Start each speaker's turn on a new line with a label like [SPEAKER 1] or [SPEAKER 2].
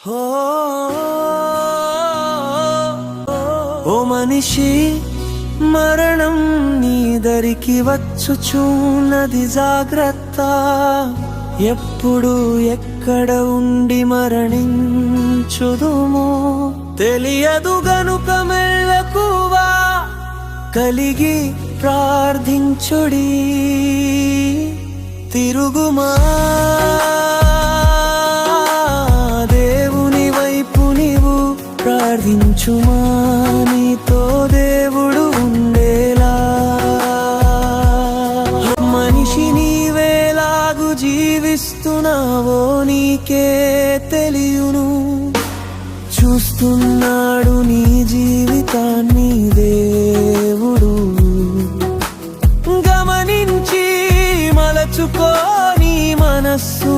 [SPEAKER 1] ఓ మనిషి, మరణం నీ దరికి వచ్చుచున్నది, జాగ్రత్త. ఎప్పుడు ఎక్కడ ఉండి మరణించుదుమో తెలియదు గనుక మెల్లకువా కలిగి ప్రార్థించుడి. తిరుగుమా దేవుని వైపు నీవు ప్రార్థించుమా, నీతో దేవుడు ఉండేలా. మనిషి నీవేలాగు జీవిస్తున్నావో నీకే తెలియును. చూస్తున్నాడు నీ జీవితాన్ని దేవుడు. గమనించి మలచుకో నీ మనస్సు,